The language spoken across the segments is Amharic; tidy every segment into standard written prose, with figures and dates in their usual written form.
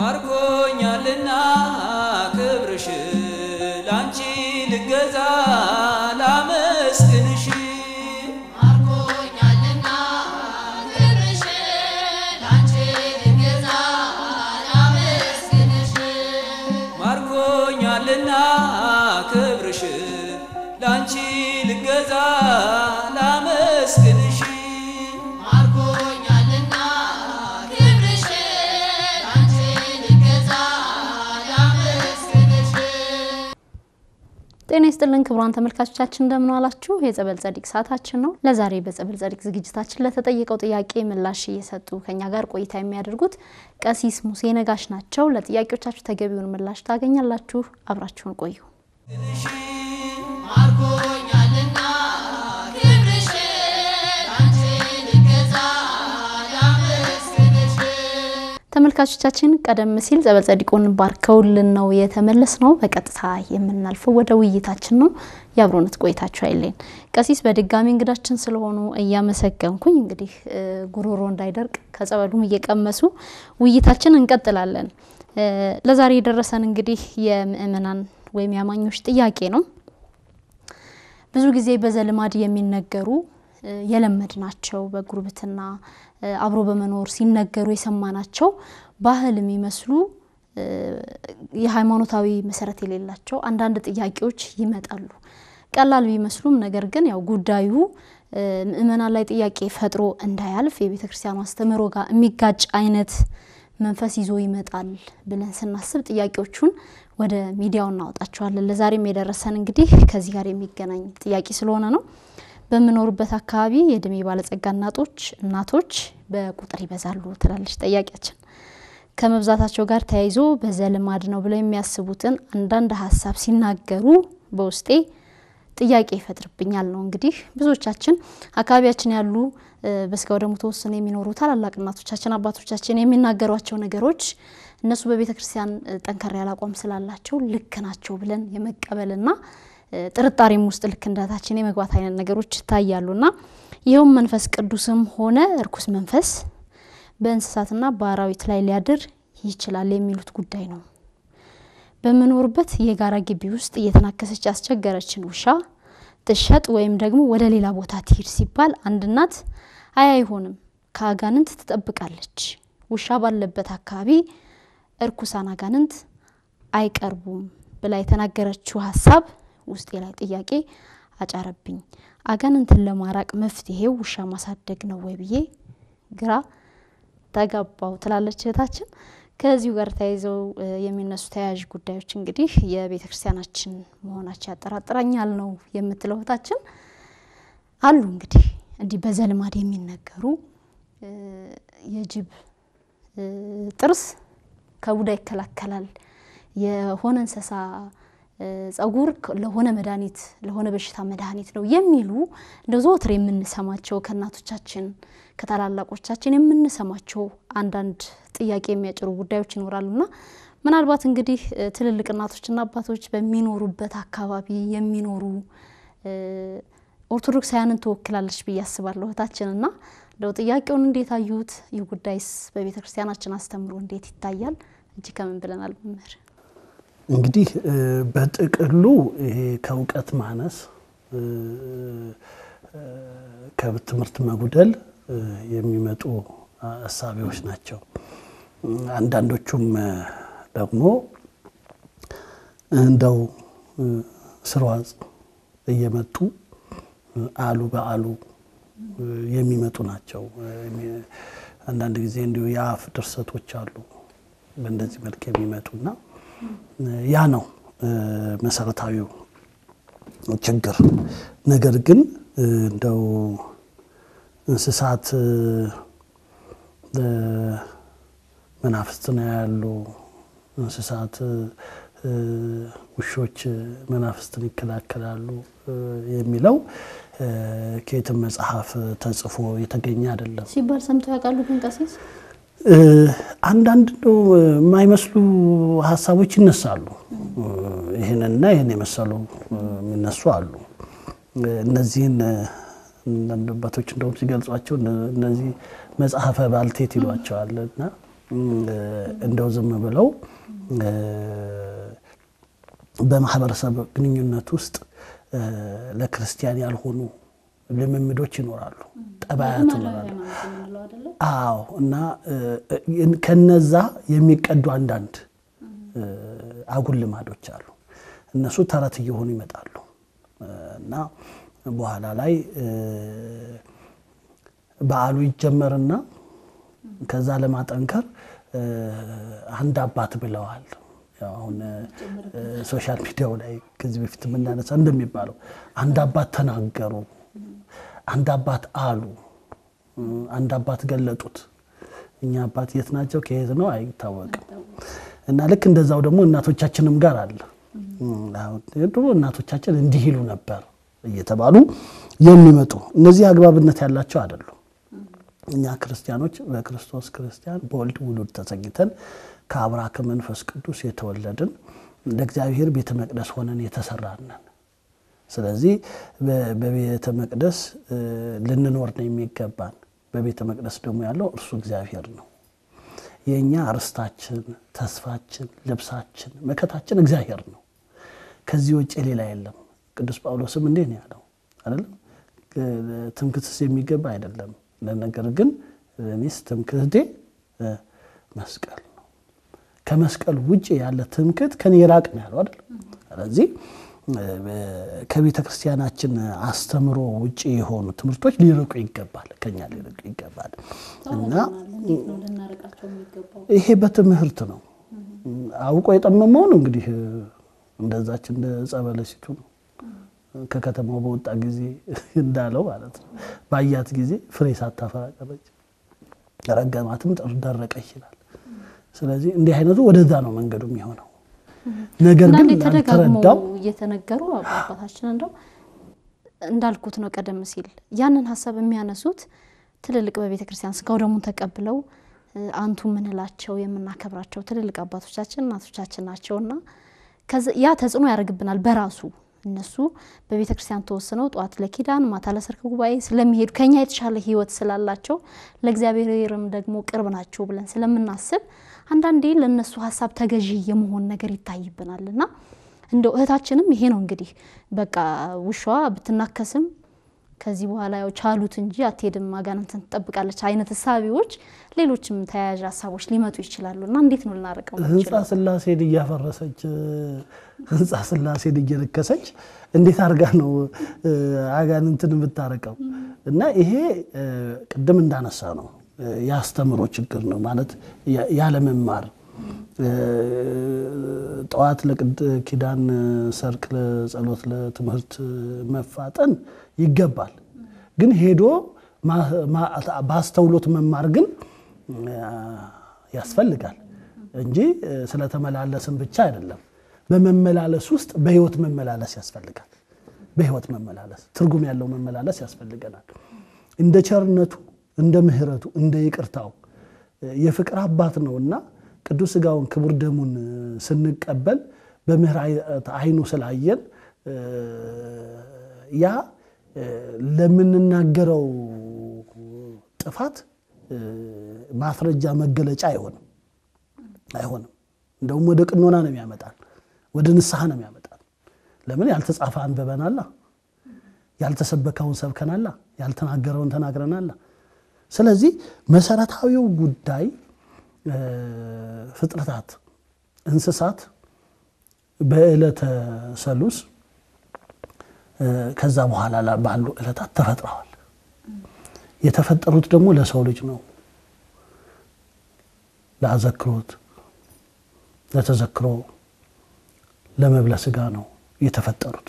ማርኮኛልና ክብርሽ ላንቺ ልገዛ ላመስግንሽ ማርኮኛልና ክብርሽ ላንቺ ልገዛ ላመስግንሽ ማርኮኛልና ክብርሽ ላንቺ ልገዛ ላመስግንሽ ማርኮኛልና ክብርሽ ላንቺ ልገዛ ላመስግንሽ ጤና ይስጥልን ክቡራን ተመልካቾቻችን እንደምን ዋላችሁ የጸበል ጸዲቅ ሰዓታችን ነው ለዛሬ በጸበል ጸዲቅ ዝግጅታችን ለተጠየቀው ጥያቄ ምላሽ እየሰጡ ከኛ ጋር ቆይታ የሚያደርጉት ቀሲስ ሙሴ ነጋሽ ናቸው ለጥያቄዎቻችሁ ተገቢውን ምላሽ ታገኛላችሁ አብራችሁን ቆዩ ማርኮኛልና ክብርሽ ላንቺ ልገዛ ላመስግንሽ ተመልካቾቻችን ቀደም ሲል ጸበል ጸዲቁን ባርከውልን ነው የተመለስነው በቀጥታ የምናልፈው ወደ ውይይታችን ነው ያብሮነት ቆይታችሁ አይለኝ ቀሲስ በድጋሚ እንግዳችን ስለሆኑ እያመሰገንኩኝ እንግዲህ ጉሮሮ እንዳይደርቅ ከጸበሉም እየቀመሱ ውይይታችን እንቀጥላለን ለዛሬ የደረሰን እንግዲህ የምእመናን ወይም ያማኞች ጥያቄ ነው ብዙ ጊዜ በዘልማድ የሚነገሩ የለመድናቸው በጉርብትና አብሮ በመኖር ሲነገሩ የሰማናቸው ባህል የሚመስሉ የሃይማኖታዊ መሰረት የሌላቸው አንዳንድ ጥያቄዎች ይመጣሉ ቀላል ቢመስሉም ነገር ግን ያው ጉዳዩ ምእመናን ላይ ጥያቄ ፈጥሮ እንዳያልፍ የቤተክርስቲያኑ አስተምሮ ጋር የሚጋጭ አይነት መንፈስ ይዞ ይመጣል ብለን ስናስብ ጥያቄዎቹን ወደ ሚዲያው እናወጣቸዋለን ለዛሬም የደረሰን እንግዲህ ከዚህ ጋር የሚገናኝ ጥያቄ ስለሆነ ነው በመኖርበት አካባቢ የድሜ ባለጸጋ እናቶች በቁጥር ይበዛሉ ትላለች ጥያቄያችን ከመብዛታቸው ጋር ተያይዞ በዘልማድ ነው ብለው የሚያስቡትን አንዳንድ ሐሳብ ሲናገሩ በውስጤ ጥያቄ ይፈጥርብኛል ነው እንግዲህ ብዙዎቻችን አካባቢያችን ያሉ በስጋው ደሙ ተወስነው የሚኖሩ ታላላቅ እናቶቻችን አባቶቻችን የሚናገሯቸው ነገሮች እነሱ በቤተክርስቲያን ጠንከር ያለ አቋም ስላላቸው ልክ ናቸው ብለን የመቀበልና ጥርጣሬም ውስጥ ልክ እንደታችን የመግባት አይነት ነገሮች ታያሉና ይሄው መንፈስ ቅዱስም ሆነ እርኩስ መንፈስ በእንስሳትና በአራዊት ላይ ሊያድር ይችላል የሚሉት ጉዳይ ነው በመኖርበት የጋራ ግቢ ውስጥ እየተናከሰች ያስቸገረችን ውሻ ተሸጥ ወይም ደግሞ ወደ ሌላ ቦታ ትሄድ ሲባል አንድ እናት አይሆንም ከአጋንንት ትጠብቃለች ውሻ ባለበት አካባቢ እርኩሳን አጋንንት አይቀርቡም ብላ የተናገረችው ሐሳብ ውስጤ ላይ ጥያቄ አጫረብኝ አጋንንትን ለማራቅ መፍትሄው ውሻ ማሳደግ ነው ወይ ብዬ ግራ ተጋባው ትላለች እህታችን ከዚሁ ጋር ተያይዘው የሚነሱ ተያያዥ ጉዳዮች እንግዲህ የቤተክርስቲያናችን መሆናቸው ያጠራጥራኛል ነው የምትለው እህታችን አሉ እንግዲህ እንዲህ በዘልማድ የሚነገሩ የጅብ ጥርስ ከቡዳ ይከላከላል የሆነ እንስሳ ጸጉር ለሆነ መድኃኒት ለሆነ በሽታ መድኃኒት ነው የሚሉ እንደዘወትር የምንሰማቸው ከናቶቻችን ከታላላቆቻችን የምንሰማቸው አንዳንድ ጥያቄ የሚያጭሩ ጉዳዮች ይኖራሉና ምናልባት እንግዲህ ትልልቅ እናቶችና አባቶች በሚኖሩበት አካባቢ የሚኖሩ ኦርቶዶክሳውያንን ተወክላለች በያስባለሁ እህታችንና እንደው ጥያቄውን እንዴት አዩት ይጉዳይስ በቤተክርስቲያናችን አስተምሮ እንዴት ይታያል እጂ ከምን ብለናል መምህር እንግዲህ በጥቅሉ ይሄ ከውቀት ማነስ ከትምህርት መጉደል የሚመጡ ሐሳቦች ናቸው አንዳንዶቹም ደግሞ እንደው ስርዋጽ እየመጡ አሉ በአሉ የሚመጡ ናቸው አንዳንድ ጊዜ እንዲሁ ያፍ ድርሰቶች አሉ በእንደዚህ መልኩ የሚመጡና ያ ነው መሰረታዊው ችግር ነገር ግን እንደው እንስሳት መናፍስት ነው ያሉ እንስሳት ውሾች መናፍስትን ይከላከላሉ የሚለው ከየትም መጽሐፍ ተጽፎ የተገኘ አይደለም ሲባል ሰምተው ያውቃሉ ግን ቀሲስ አንዳንድ ነው የማይመስሉ ሐሳቦች ይነሳሉ ይሄንና ይሄን የመሰሉ የሚነሱ አሉ እነዚህን አንዳንድ ባቶች እንደውም ሲገልጿቸው እነዚህ መጽሐፈ ባልቴት ይሏቸዋልና እንደው ዝም ብለው በማህበረሰብ ግንኙነት ውስጥ ለክርስቲያን ያልሆኑ ልምምዶች ይኖራሉ ጠባያት ይኖራሉ አዎ እና ከነዛ የሚቀዱ አንዳንድ አጉል ልማዶች አሉ እነሱ ተረት እየሆኑ ይመጣሉ እና በኋላ ላይ በዓሉ ይጀመርና ከዛ ለማጠንከር አንድ አባት ብለዋል አሁን ሶሻል ሚዲያው ላይ ከዚህ በፊት ምናነሳ እንደሚባለው አንድ አባት ተናገሩ አንድ አባት አሉ አንድ አባት ገለጡት እኛ አባት የት ናቸው ከየት ነው አይታወቅም እና ልክ እንደዛው ደግሞ እናቶቻችንም ጋር አለ አሁን ድሮ እናቶቻችን እንዲህ ይሉ ነበር እየተባሉ የሚመጡ እነዚህ አግባብነት ያላቸው አይደሉም እኛ ክርስቲያኖች በክርስቶስ ክርስቲያን በወልድ ውሉድ ተሰኝተን ከአብራከ መንፈስ ቅዱስ የተወለድን ለእግዚአብሔር ቤተ መቅደስ ሆነን የተሰራን ስለዚህ በቤተ መቅደስ ልንኖር ነው የሚገባን በቤተ መቅደስ ደግሞ ያለው እርሱ እግዚአብሔር ነው የኛ ርስታችን ተስፋችን ልብሳችን መከታችን እግዚአብሔር ነው ከዚህ ውጪ ሌላ የለም ቅዱስ ጳውሎስም እንዴ ነው ያለው አይደል ትምክህትስ የሚገባ አይደለም ለነገር ግን እኔስ ትምክህቴ መስቀል ነው ከመስቀል ውጪ ያለ ትምክህት ከኔ ይራቅ ነው ያለው አይደል ስለዚህ ከቤተ ክርስቲያናችን አስተምሮ ውጪ የሆኑ ትምህርቶች ሊርቁ ይገባል ከኛ ሊርቁ ይገባል እና ይሄ በትምህርት ነው አውቆ የጠመመው ነው እንግዲህ እንደዛች እንደ ጸበለሲቱ ነው ከከተማው በወጣ ጊዜ እንዳለው ማለት ነው ባያት ጊዜ ፍሬ ሳታፈራ ቀረች ረገማትም ደረቀ ይችላል ስለዚህ እንዲህ አይነቱ ወደዛ ነው መንገዱ የሚሆነው ነገር ግን ተረዳው እየተነገሩ አባታችን እንደው እንዳልኩት ነው ቀደም ሲል ያንን ሐሳብ የሚያነሱት ትልልቅ በቤተ ክርስቲያን ስጋው ደሙን ተቀብለው አንቱ ምንላቸው የምናከብራቸው ትልልቅ አባቶቻችን እናቶቻችን ናቸውና ያ ተጽዕኖ ያርግብናል በራሱ እነሱ በቤተ ክርስቲያን ተወስነው ጧት ለኪዳን ማታ ለሰርክ ጉባኤ ስለሚሄዱ ከኛ የተሻለ ህይወት ስላላቸው ለእግዚአብሔርም ደግሞ ቅርብ ናቸው ብለን ስለምናስብ አንዳንዴ ለነሱ ሐሳብ ተገዢ የመሆን ነገር ይታይብናልና እንደው እህታችንም ይሄ ነው እንግዲህ በቃ ውሻዋ ብትናከስም ከዚህ በኋላ ያው ቻሉት እንጂ አትሄድም ማጋነንተን ተጠብቃለች አይነት ሐሳቦች ሌሎችም ተያያዥ ሐሳቦች ሊመጡ ይችላሉና እንዴት ነው ልናረቀው ህንጻ ስላሴ እያፈረሰች ህንጻ ስላሴ እየረከሰች እንዴት አርጋ ነው አጋንንትን ብታረቀው እና ይሄ ቅድም እንዳነሳ ነው ያስተምሮ ችግር ነው ማለት ያለ መማር ጧት ለኪዳን ሰርክ ለጸሎት ለትምህርት መፋጠን ይገባል ግን ሄዶ ባስተውሎት መማር ግን ያስፈልጋል እንጂ ስለተመላለስን ብቻ አይደለም በመመላለስ ውስጥ በህይወት መመላለስ ያስፈልጋል በህይወት መመላለስ ትርጉም ያለው መመላለስ ያስፈልገናል እንደ ቸርነቱ እንደ ምህረቱ እንደ ይቅርታው የፍቅር አባት ነውና ቅዱስ ሥጋውን ክቡር ደሙን ስንቀበል በምህረት አይኑ ስላየን ያ ለምንናገረው ጥፋት ማስረጃ መገለጫ አይሆንም እንደውም ወደ ቅኖና ነው የሚያመጣል ወደ ንስሐ ነው የሚያመጣል ለምን ያልተጻፈ አንበበናል ያልተሰበከውን ሰብከናል ያልተናገረውን ተናግረናል ስለዚህ መሰረታዊው ጉዳይ ፍጥረታት እንስሳት በእለተ ሰሉስ ከዛ በኋላ ባሉ እለታት ተፈጥረዋል የተፈጠሩት ደግሞ ለሰው ልጅ ነው ለአዘክሮት ለተዘክሮ ለመብለ ሥጋ ነው የተፈጠሩት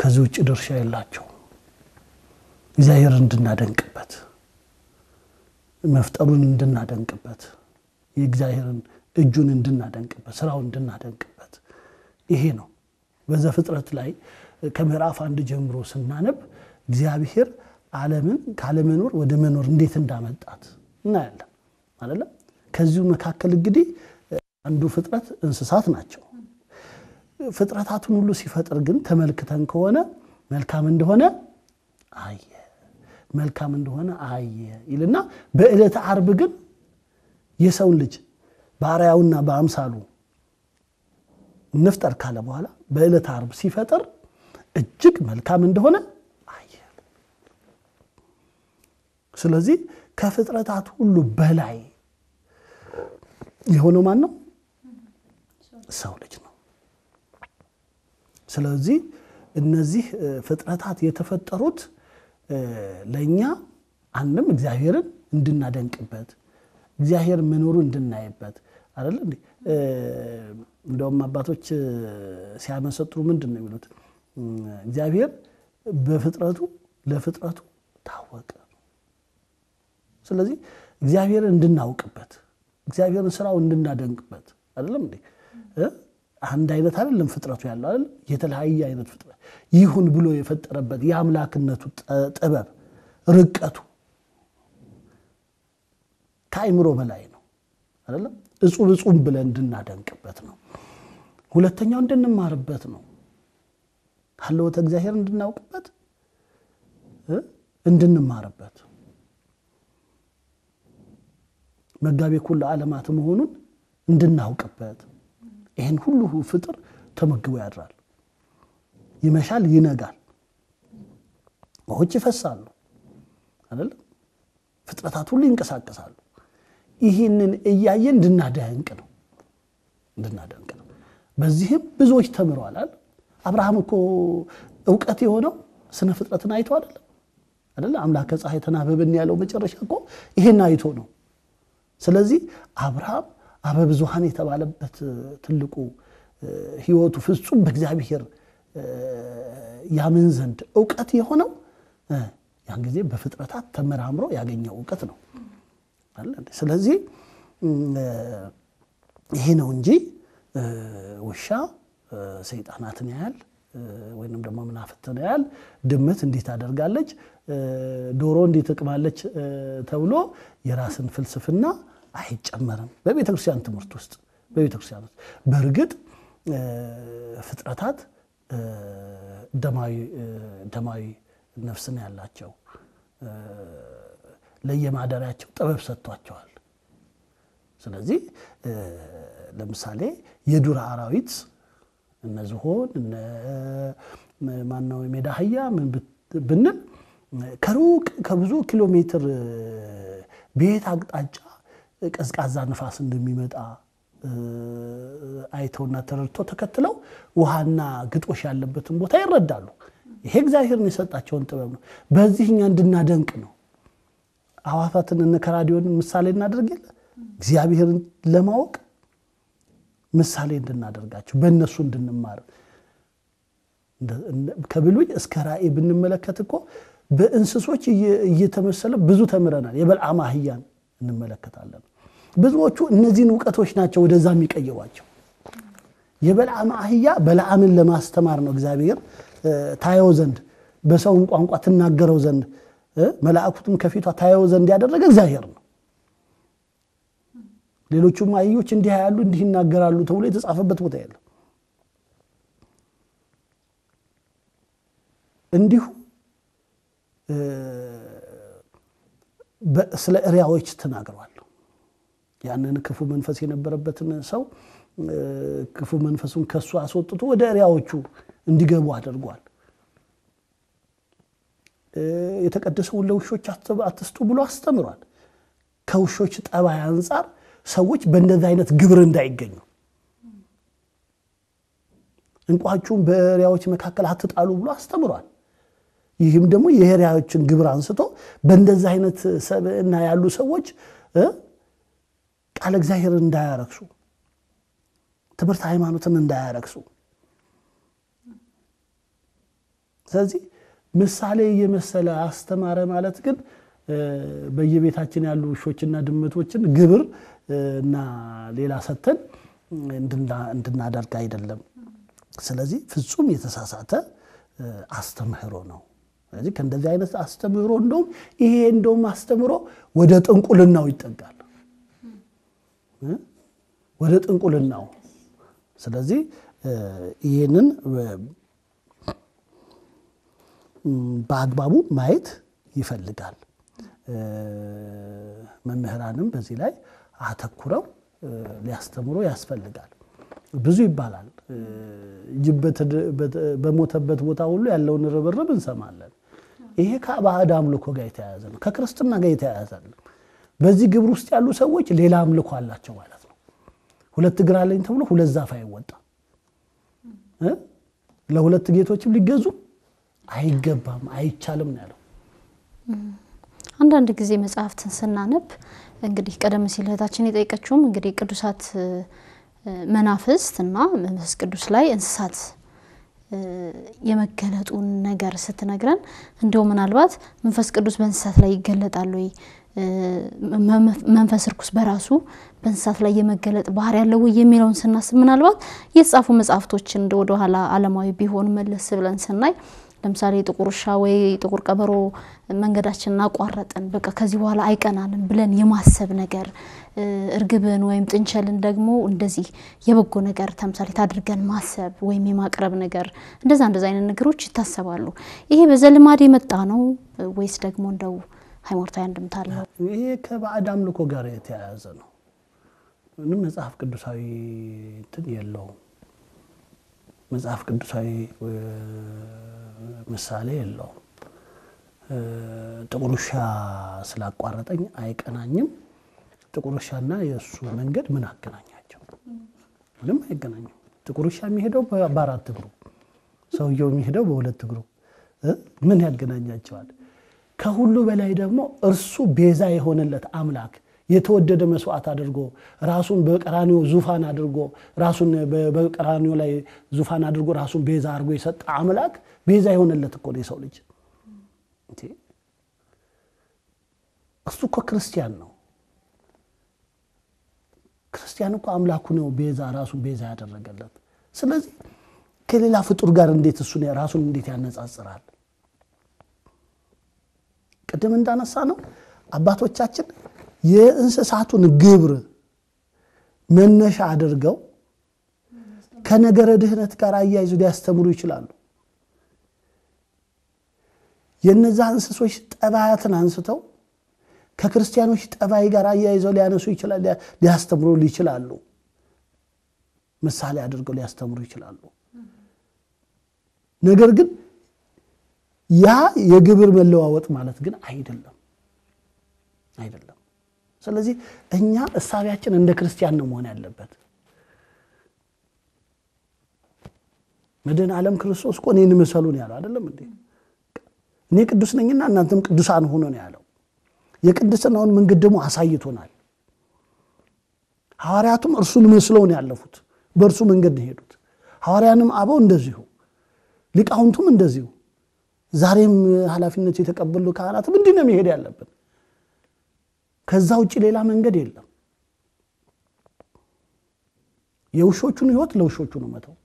ከዚህ ውጭ ድርሻ የላቸው እግዚአብሔር እንድናደንቅበት መፍጠሩን እንድናደንቅበት የእግዚአብሔርን እጁን እንድናደንቅበት ስራውን እንድናደንቅበት ይሄ ነው በዘፍጥረት ላይ ከምዕራፍ 1 ጀምሮ ስናነብ እግዚአብሔር ዓለምን ካለመኖር ወደ መኖር እንዴት እንዳመጣት እናያለን አይደል ከዚሁ መካከል እንግዲህ አንዱ ፍጥረት እንስሳት ናቸው ፍጥረታቱን ሁሉ ሲፈጥር ግን ተመልክተን ከሆነ መልካም እንደሆነ አየ ይልና በእለተ ዓርብ ግን የሰውን ልጅ ባሪያውና በአምሳሉ እንፍጠር ካለ በኋላ በዕለተ ዓርብ ሲፈጥር እጅግ መልካም እንደሆነ አየ። ስለዚህ ከፍጥረታት ሁሉ በላይ የሆነው ማን ነው? ሰው ልጅ ነው። ስለዚህ እነዚህ ፍጥረታት የተፈጠሩት ለኛ አንድም እግዚአብሔርን እንድናደንቅበት እግዚአብሔር መኖሩን እንድናይበት አይደል እንዴ? እንደውም አባቶች ሲያመሰጥሩ ምንድን ነው የሚሉት? እግዚአብሔር በፍጥረቱ ለፍጥረቱ ታወቀ። ስለዚህ እግዚአብሔርን እንድናውቅበት እግዚአብሔርን ስራው እንድናደንቅበት አይደለም እንዴ? አንድ አይነት አይደለም ፍጥረቱ ያለው አይደል? የተለያየ አይነት ፍጥረት ይሁን ብሎ የፈጠረበት የአምላክነቱ ጥበብ ርቀቱ ከአይምሮ በላይ ነው አይደለም? እጹብ ብለን እንድናደንቅበት ነው። ሁለተኛው እንድንማርበት ነው። ሀልወተ እግዚአብሔር እንድናውቅበት እንድንማርበት መጋቤ ኩሉ ዓለማት መሆኑን እንድናውቅበት ይሄን ሁሉ ፍጥር ተመግቦ ያድራል። ይመሻል ይነጋል፣ ውሆች ይፈሳሉ አይደል? ፍጥረታት ሁሉ ይንቀሳቀሳሉ። ይህንን እያየን እንድናደንቅ ነው። በዚህም ብዙዎች ተምረዋል አይደል? አብርሃም እኮ ዕውቀት የሆነው ስነ ፍጥረትን አይቶ አይደል? አምላከ ፀሐይ ተናበበን ያለው መጨረሻ እኮ ይሄን አይቶ ነው። ስለዚህ አብርሃም አበብዙሃን የተባለበት ትልቁ ህይወቱ ፍጹም በእግዚአብሔር ያምን ዘንድ ዕውቀት የሆነው ያን ጊዜ በፍጥረታት ተመራምሮ ያገኘው ዕውቀት ነው አይደል? ስለዚህ ይሄ ነው እንጂ ውሻ ሰይጣናትን ያያል ወይንም ደግሞ መናፍስትን ያያል፣ ድመት እንዴት ታደርጋለች፣ ዶሮ እንዴት ትቅማለች ተብሎ የራስን ፍልስፍና አይጨመርም በቤተክርስቲያን ትምህርት ውስጥ። በቤተክርስቲያን ውስጥ በርግጥ ፍጥረታት ደማዊ ነፍስን ያላቸው ለየማደሪያቸው ጥበብ ሰጥቷቸዋል። ስለዚህ ለምሳሌ የዱር አራዊት እነ ዝሆን እነ ማናው የሜዳ አህያ ምን ብንል ከሩቅ ከብዙ ኪሎ ሜትር ቤት አቅጣጫ ቀዝቃዛ ንፋስ እንደሚመጣ አይተውና ተረድቶ ተከትለው ውሃና ግጦሽ ያለበትን ቦታ ይረዳሉ። ይሄ እግዚአብሔርን የሰጣቸውን ጥበብ ነው። በዚህኛ እንድናደንቅ ነው። አዋፋትን እነ ከራዲዮንን ምሳሌ እናደርግለ እግዚአብሔርን ለማወቅ ምሳሌ እንድናደርጋቸው በእነሱ እንድንማር ከብሉይ እስከ ራእይ ብንመለከት እኮ በእንስሶች እየተመሰለ ብዙ ተምረናል። የበልዓም አህያን እንመለከታለን። ብዙዎቹ እነዚህን ዕውቀቶች ናቸው ወደዛ የሚቀይሯቸው። የበልዓም አህያ በልዓምን ለማስተማር ነው እግዚአብሔር ታየው ዘንድ በሰው ቋንቋ ትናገረው ዘንድ መላእክቱም ከፊቷ ታየው ዘንድ ያደረገ እግዚአብሔር ነው። ሌሎቹም አህዮች እንዲህ ያሉ እንዲህ ይናገራሉ ተብሎ የተጻፈበት ቦታ የለም። እንዲሁ ስለ እሪያዎች ተናግረዋል። ያንን ክፉ መንፈስ የነበረበትን ሰው ክፉ መንፈሱን ከሱ አስወጥቶ ወደ እሪያዎቹ እንዲገቡ አድርጓል። የተቀደሰውን ለውሾች አትስጡ ብሎ አስተምሯል። ከውሾች ጠባይ አንፃር ሰዎች በእንደዛ አይነት ግብር እንዳይገኙ እንቋቹን በእሪያዎች መካከል አትጣሉ ብሎ አስተምሯል። ይህም ደግሞ የእሪያዎችን ግብር አንስቶ በእንደዛ አይነት ሰብዕና ያሉ ሰዎች ቃል እግዚአብሔር እንዳያረክሱ ትምህርት ሃይማኖትን እንዳያረክሱ። ስለዚህ ምሳሌ የመሰለ አስተማረ ማለት ግን በየቤታችን ያሉ ውሾችና ድመቶችን ግብር እና ሌላ ሰተን እንድናደርግ አይደለም። ስለዚህ ፍጹም የተሳሳተ አስተምህሮ ነው። ስለዚህ ከእንደዚህ አይነት አስተምህሮ እንደውም አስተምህሮ ወደ ጥንቁልናው ይጠጋል፣ ወደ ጥንቁልናው። ስለዚህ ይሄንን በአግባቡ ማየት ይፈልጋል። መምህራንም በዚህ ላይ አተኩረው ሊያስተምሩ ያስፈልጋል። ብዙ ይባላል በሞተበት ቦታ ሁሉ ያለውን ርብርብ እንሰማለን። ይሄ ከባዕድ አምልኮ ጋር የተያያዘ ነው፣ ከክርስትና ጋር የተያያዘ ነው። በዚህ ግብር ውስጥ ያሉ ሰዎች ሌላ አምልኮ አላቸው ማለት ነው። ሁለት እግር አለኝ ተብሎ ሁለት ዛፍ አይወጣም። ለሁለት ጌቶችም ሊገዙ አይገባም፣ አይቻልም ነው ያለው። አንዳንድ ጊዜ መጽሐፍትን ስናነብ እንግዲህ ቀደም ሲል እህታችን የጠየቀችውም እንግዲህ ቅዱሳት መናፍስትና መንፈስ ቅዱስ ላይ እንስሳት የመገለጡን ነገር ስትነግረን እንደው ምናልባት መንፈስ ቅዱስ በእንስሳት ላይ ይገለጣል ወይ መንፈስ ርኩስ በራሱ በእንስሳት ላይ የመገለጥ ባህሪ ያለው ወይ የሚለውን ስናስብ ምናልባት የተጻፉ መጽሐፍቶችን ወደ ኋላ ዓለማዊ ቢሆን መለስ ብለን ስናይ ለምሳሌ ጥቁር ውሻ ወይ ጥቁር ቀበሮ መንገዳችንን አቋረጠን በቃ ከዚህ በኋላ አይቀናንም ብለን የማሰብ ነገር እርግብን ወይም ጥንቸልን ደግሞ እንደዚህ የበጎ ነገር ተምሳሌት አድርገን ማሰብ ወይም የማቅረብ ነገር እንደዛ አይነት ነገሮች ይታሰባሉ። ይሄ በዘልማድ የመጣ ነው ወይስ ደግሞ እንደው ሃይማኖታዊ አንድምታ አለው? ይሄ ከባዕድ አምልኮ ጋር የተያያዘ ነው። ምንም መጽሐፍ ቅዱሳዊ እንትን የለውም። መጽሐፍ ቅዱሳዊ ምሳሌ የለውም። ጥቁር ውሻ ስላቋረጠኝ አይቀናኝም። ጥቁር ውሻና የሱ መንገድ ምን አገናኛቸው? ምንም አይገናኙም። ጥቁር ውሻ የሚሄደው በአራት እግሩ፣ ሰውየው የሚሄደው በሁለት እግሩ። ምን ያገናኛቸዋል? ከሁሉ በላይ ደግሞ እርሱ ቤዛ የሆነለት አምላክ የተወደደ መስዋዕት አድርጎ ራሱን በቀራኒዮ ዙፋን አድርጎ ራሱን በቀራኒዮ ላይ ዙፋን አድርጎ ራሱን ቤዛ አድርጎ የሰጠ አምላክ ቤዛ የሆነለት እኮ ነው የሰው ልጅ። እሱ እኮ ክርስቲያን ነው። ክርስቲያን እኮ አምላኩ ነው ቤዛ ራሱን ቤዛ ያደረገለት። ስለዚህ ከሌላ ፍጡር ጋር እንዴት እሱን ራሱን እንዴት ያነጻጽራል? ቅድም እንዳነሳ ነው አባቶቻችን የእንስሳቱን ግብር መነሻ አድርገው ከነገረ ድህነት ጋር አያይዘው ሊያስተምሩ ይችላሉ። የነዛ እንስሶች ጠባያትን አንስተው ከክርስቲያኖች ጠባይ ጋር አያይዘው ሊያነሱ ይችላሉ፣ ሊያስተምሩ ይችላሉ። ምሳሌ አድርገው ሊያስተምሩ ይችላሉ። ነገር ግን ያ የግብር መለዋወጥ ማለት ግን አይደለም። ስለዚህ እኛ እሳቢያችን እንደ ክርስቲያን ነው መሆን ያለበት። መድኃኔ ዓለም ክርስቶስ እኮ እኔን ምሰሉ ነው ያለው አይደለም እንዴ? እኔ ቅዱስ ነኝና እናንተም ቅዱሳን ሁኑ ነው ያለው። የቅድስናውን መንገድ ደግሞ አሳይቶናል። ሐዋርያቱም እርሱን መስለው ነው ያለፉት፣ በእርሱ መንገድ ነው ሄዱት። ሐዋርያንም አበው እንደዚሁ፣ ሊቃውንቱም እንደዚሁ። ዛሬም ኃላፊነት የተቀበሉ ካህናት ምንድን ነው መሄድ ያለብን? ከዛ ውጪ ሌላ መንገድ የለም። የውሾቹን ህይወት ለውሾቹ ነው መተው።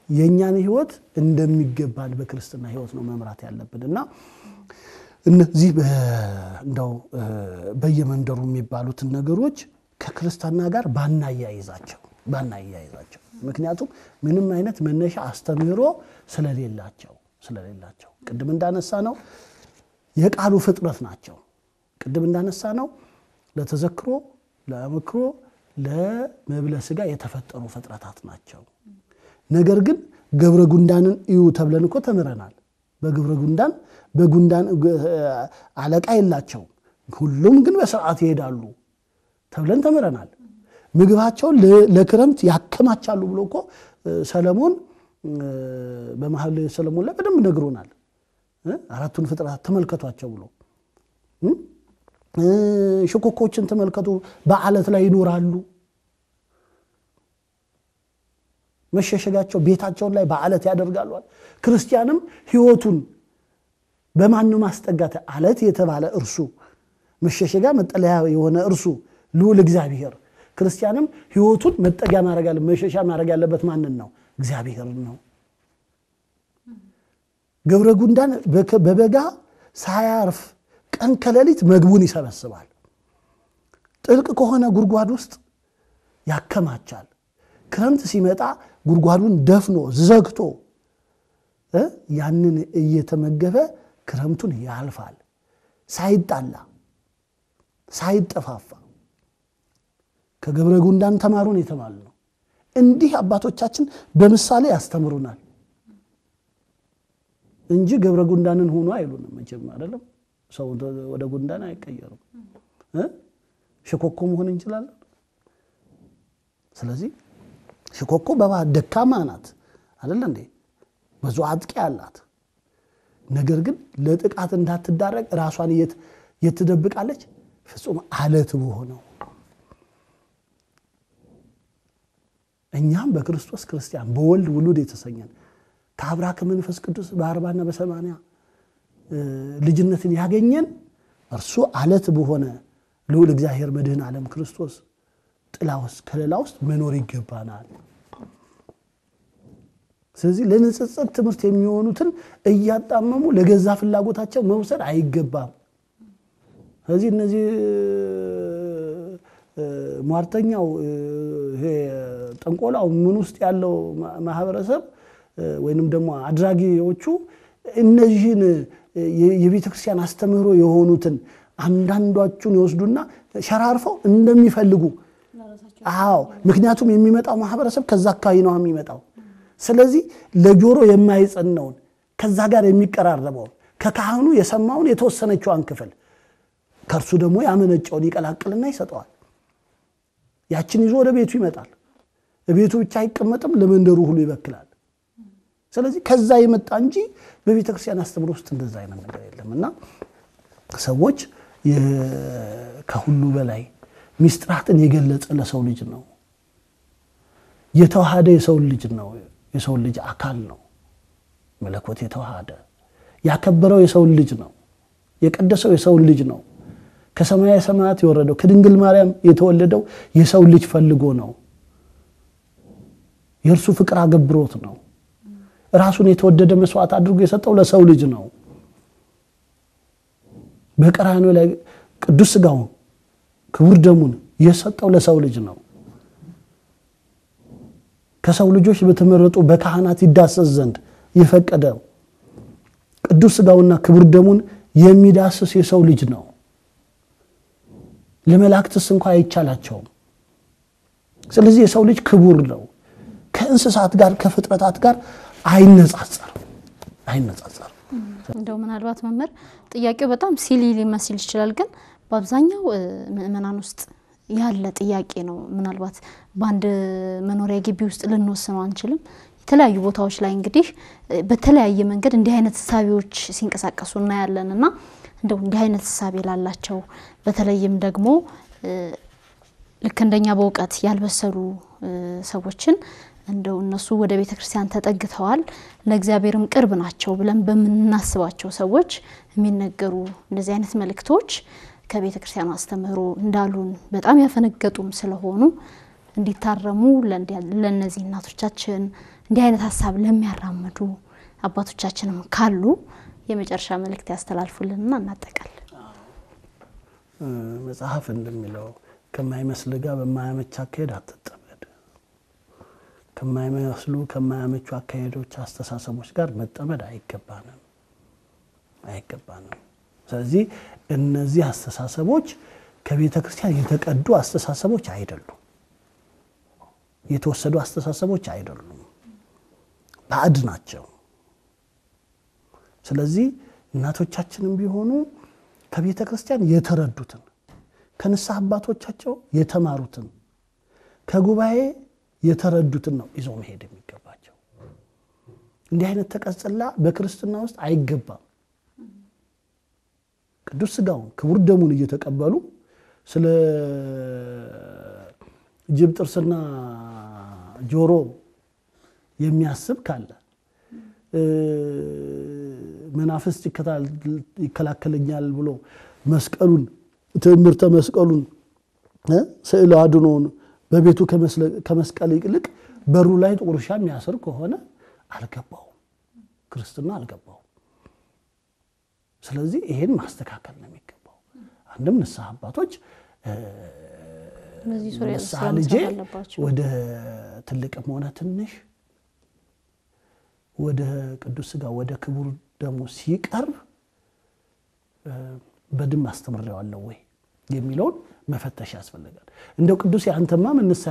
የኛን ህይወት እንደሚገባን በክርስትና ህይወት ነው መምራት ያለብንና እነዚህ እንደው በየመንደሩ የሚባሉት ነገሮች ከክርስትና ጋር ባናያይዛቸው። ምክንያቱም ምንም አይነት መነሻ አስተምህሮ ስለሌላቸው ቅድም እንዳነሳ ነው የቃሉ ፍጥረት ናቸው። ቅድም እንዳነሳ ነው ለተዘክሮ ለአመክሮ ለመብለ ስጋ የተፈጠሩ ፍጥረታት ናቸው። ነገር ግን ገብረ ጉንዳንን እዩ ተብለን እኮ ተምረናል። በጉንዳን አለቃ የላቸው፣ ሁሉም ግን በስርዓት ይሄዳሉ ተብለን ተምረናል። ምግባቸውን ለክረምት ያከማቻሉ ብሎ እኮ ሰለሞን በመሐል ሰለሞን ላይ በደንብ ነግሮናል። አራቱን ፍጥረታት ተመልከቷቸው ብሎ ሽኮኮችን ተመልከቱ በአለት ላይ ይኖራሉ። መሸሸጋቸው ቤታቸውን ላይ በአለት ያደርጋሉ። ክርስቲያንም ህይወቱን በማን ማስጠጋት? አለት የተባለ እርሱ መሸሸጋ መጠለያ የሆነ እርሱ ልዑል እግዚአብሔር። ክርስቲያንም ህይወቱን መጠጊያ ማድረግ ያለበት መሸሻ ማድረግ ያለበት ማንን ነው? እግዚአብሔር ነው። ገብረ ጉንዳን በበጋ ሳያርፍ ቀን ከሌሊት ምግቡን ይሰበስባል። ጥልቅ ከሆነ ጉድጓድ ውስጥ ያከማቻል። ክረምት ሲመጣ ጉድጓዱን ደፍኖ ዘግቶ ያንን እየተመገበ ክረምቱን ያልፋል፣ ሳይጣላ ሳይጠፋፋ። ከገብረ ጉንዳን ተማሩን የተባልነው እንዲህ አባቶቻችን በምሳሌ ያስተምሩናል እንጂ ገብረ ጉንዳንን ሆኖ አይሉንም መቼም አይደለም ሰው ወደ ጉንዳን አይቀየሩም ሽኮኮ መሆን እንችላለን ስለዚህ ሽኮኮ ደካማ ናት አይደል እንዴ ብዙ አጥቂ አላት ነገር ግን ለጥቃት እንዳትዳረግ ራሷን የትደብቃለች ፍጹም አለት በሆነው እኛም በክርስቶስ ክርስቲያን በወልድ ውሉድ የተሰኘን ከአብራክ መንፈስ ቅዱስ በ40 እና በ80 ልጅነትን ያገኘን እርሱ አለት በሆነ ልዑል እግዚአብሔር መድህን ዓለም ክርስቶስ ጥላውስ ከለላውስ መኖር ይገባናል ስለዚህ ለንጽጽር ትምህርት የሚሆኑትን እያጣመሙ ለገዛ ፍላጎታቸው መውሰድ አይገባም ስለዚህ እነዚህ ሟርተኛው ጠንቆላው ምን ውስጥ ያለው ማህበረሰብ ወይንም ደግሞ አድራጊዎቹ እነዚህን የቤተክርስቲያን አስተምህሮ የሆኑትን አንዳንዶቹን ይወስዱና ሸራርፈው እንደሚፈልጉ አዎ ምክንያቱም የሚመጣው ማህበረሰብ ከዛ አካባቢ ነው የሚመጣው ስለዚህ ለጆሮ የማይጸነውን ከዛ ጋር የሚቀራረበው ከካህኑ የሰማውን የተወሰነችዋን ክፍል ከርሱ ደግሞ ያመነጨውን ይቀላቅልና ይሰጣዋል ያችን ይዞ ወደ ቤቱ ይመጣል ቤቱ ብቻ አይቀመጥም ለመንደሩ ሁሉ ይበክላል ስለዚህ ከዛ የመጣ እንጂ በቤተክርስቲያን አስተምሮ ውስጥ እንደዛ አይነት ነገር የለምና ሰዎች ከሁሉ በላይ ሚስጥራትን የገለጸ ለሰው ልጅ ነው የተዋሃደ የሰው ልጅ አካል ነው መለኮት የተዋሃደ ያከበረው የሰው ልጅ ነው የቀደሰው የሰው ልጅ ነው ከሰማያዊ ሰማያት የወረደው ከድንግል ማርያም የተወለደው የሰው ልጅ ፈልጎ ነው የእርሱ ፍቅር አገብሮት ነው ራሱን የተወደደ መስዋዕት አድርጎ የሰጠው ለሰው ልጅ ነው በቀራንዮ ላይ ቅዱስ ሥጋውን ክቡር ደሙን የሰጠው ለሰው ልጅ ነው ከሰው ልጆች በተመረጡ በካህናት ይዳሰስ ዘንድ የፈቀደው ቅዱስ ሥጋውና ክቡር ደሙን የሚዳስስ የሰው ልጅ ነው ለመላእክትስ እንኳን አይቻላቸውም ስለዚህ የሰው ልጅ ክቡር ነው ከእንስሳት ጋር ከፍጥረታት ጋር አይነጻጸር እንደው ምናልባት መምህር ጥያቄው በጣም ሲሊ ሊመስል ይችላል ግን በአብዛኛው ምእመናን ውስጥ ያለ ጥያቄ ነው ምናልባት ባንድ መኖሪያ ግቢ ውስጥ ልንወስነው አንችልም የተለያዩ ቦታዎች ላይ እንግዲህ በተለያየ መንገድ እንዲህ አይነት ሐሳቦች ሲንቀሳቀሱና ያለንና እንደው እንዲህ አይነት ሐሳብ ይላላቸው በተለይም ደግሞ ልክ እንደኛ በእውቀት ያልበሰሉ ሰዎችን እንደው እነሱ ወደ ቤተክርስቲያን ተጠግተዋል ለእግዚአብሔርም ቅርብ ናቸው ብለን በመናስባቸው ሰዎች የሚነገሩ እንደዚህ አይነት መልእክቶች ከቤተክርስቲያን አስተምህሮ እንዳሉን በጣም ያፈነገጡም ስለሆኑ እንዲታረሙ ለነዚህ እናቶቻችን እንዲህ አይነት ሐሳብ ለሚያራምዱ አባቶቻችንም ካሉ የመጨረሻ መልእክት ያስተላልፉልንና እናጠቃለን መጽሐፍ እንደሚለው ከማይመስል ጋር በማያመች አካሄድ አትጠመድ ከማይመስሉ ከማያመቹ አካሄዶች አስተሳሰቦች ጋር መጠመድ አይገባንም ስለዚህ እነዚህ አስተሳሰቦች ከቤተክርስቲያን የተቀዱ አስተሳሰቦች አይደሉም የተወሰዱ አስተሳሰቦች አይደሉም ባዕድ ናቸው ስለዚህ እናቶቻችንም ቢሆኑ ከቤተክርስቲያን የተረዱትን ከንስሐ አባቶቻቸው የተማሩትን ከጉባኤ የተረዱትን ነው ይዘው መሄድ የሚገባቸው እንዲህ አይነት ተቀጽላ በክርስትና ውስጥ አይገባም ቅዱስ ሥጋውን ክቡር ደሙን እየተቀበሉ ስለ ጅብ ጥርስና ጆሮ የሚያስብ ካለ መናፍስት ይከላከለኛል ብሎ መስቀሉን ትምህርተ መስቀሉን ስዕል አድኖን በቤቱ ከመስቀል ይልቅ በሩ ላይ ጥቁርሻ የሚያስር ከሆነ አልገባው ክርስትና አልገባው ስለዚህ ይሄን ማስተካከል ነው የሚገባው አንድም ንስሐ አባቶች እነዚህ ሱሪያ ልጄ ወደ ትልቅም ሆነ ትንሽ ወደ ቅዱስ ሥጋ ወደ ክቡር ደሙ ሲቀርብ በደም አስተምረዋለሁ ወይ የሚለውን መፈተሽ ያስፈልጋል። እንደው ቅዱስ ያንተማ ምንስ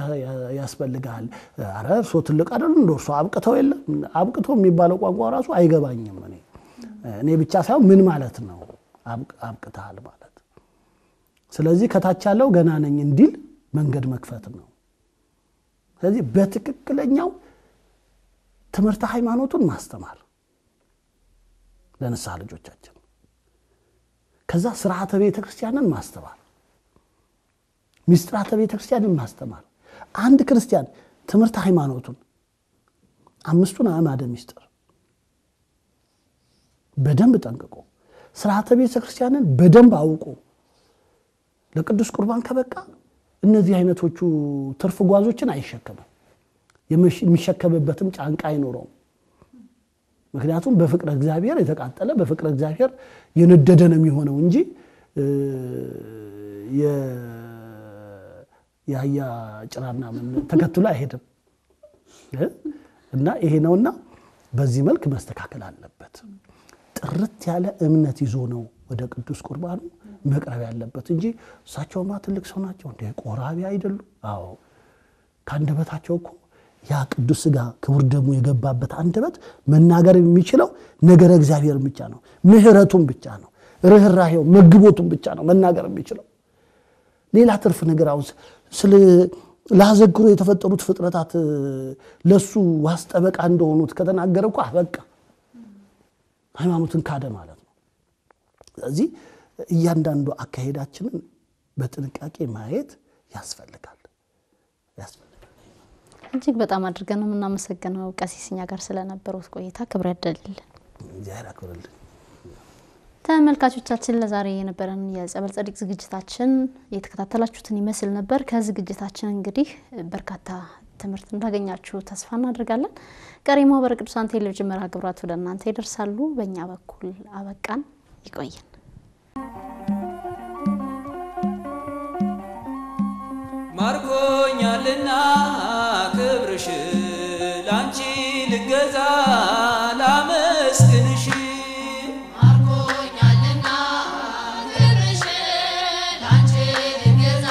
ያስፈልጋል? አረ እርሶ ትልቅ አይደሉ እንደ እርሶ አብቅተው የለም አብቅተው የሚባለው ቋንቋ ራሱ አይገባኝም። እኔ ብቻ ሳይሆን ምን ማለት ነው አብቅተሃል ማለት? ስለዚህ ከታች ያለው ገና ነኝ እንዲል መንገድ መክፈት ነው። ስለዚህ በትክክለኛው ትምህርተ ሃይማኖቱን ማስተማር ለነሳ ልጆቻችን፣ ከዛ ስርዓተ ቤተክርስቲያንን ማስተማር፣ ሚስጥራተ ቤተክርስቲያንን ማስተማር። አንድ ክርስቲያን ትምህርተ ሃይማኖቱን አምስቱን አዕማደ ሚስጥር በደንብ ጠንቅቆ ስርዓተ ቤተክርስቲያንን በደንብ አውቆ ለቅዱስ ቁርባን ከበቃ እነዚህ አይነቶቹ ትርፍ ጓዞችን አይሸከምም። የሚሸከምበትም ጫንቃ አይኖረውም። ምክንያቱም በፍቅረ እግዚአብሔር የተቃጠለ በፍቅረ እግዚአብሔር የነደደ ነው የሚሆነው እንጂ ያያ ጭራና ምን ተከትሎ አይሄድም። እና ይሄ ነውና በዚህ መልክ መስተካከል አለበት። ጥርት ያለ እምነት ይዞ ነው ወደ ቅዱስ ቁርባኑ መቅረብ ያለበት እንጂ እሳቸውማ ትልቅ ሰው ናቸው እንደ ቆራቢ አይደሉ። አዎ ካንደበታቸው እኮ ያ ቅዱስ ሥጋ ክቡር ደሙ የገባበት አንደበት መናገር የሚችለው ነገር እግዚአብሔር ብቻ ነው። ምህረቱን ብቻ ነው። ርህራሄው መግቦቱን ብቻ ነው መናገር የሚችለው። ሌላ ትርፍ ነገር አውስ ስለ ላዘግሩ የተፈጠሩት ፍጥረታት ለሱ ዋስጠበቃ እንደሆኑት ከተናገረ እኮ በቃ ሃይማኖትን ካደ ማለት ነው። ስለዚህ እያንዳንዱ አካሄዳችንን በጥንቃቄ ማየት ያስፈልጋል። እጅግ በጣም አድርገን ነው እናመሰግነው ቀሲስኛ ጋር ስለነበረው ቆይታ ክብር ያደልልን። እግዚአብሔር ያክብርልን። ተመልካቾቻችን ለዛሬ የነበረን የጸበል ጸዲቅ ዝግጅታችን የተከታተላችሁትን ይመስል ነበር። ከዝግጅታችን እንግዲህ በርካታ ትምህርት እንዳገኛችሁ ተስፋ እናደርጋለን። ቀሪሞ በቅዱሳን ቴሌቪዥን መርሃ ግብራት ወደ እናንተ ይደርሳሉ። በእኛ በኩል አበቃን። ይቆየን። ማርኮኛልና ክብርሽ ላንቺ ልገዛ ላመስግንሽ ማርኮኛልና ክብርሽ ላንቺ ልገዛ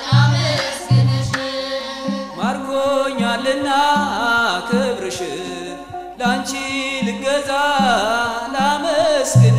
ላመስግንሽ ማርኮኛልና ክብርሽ ላንቺ ልገዛ ላመስግንሽ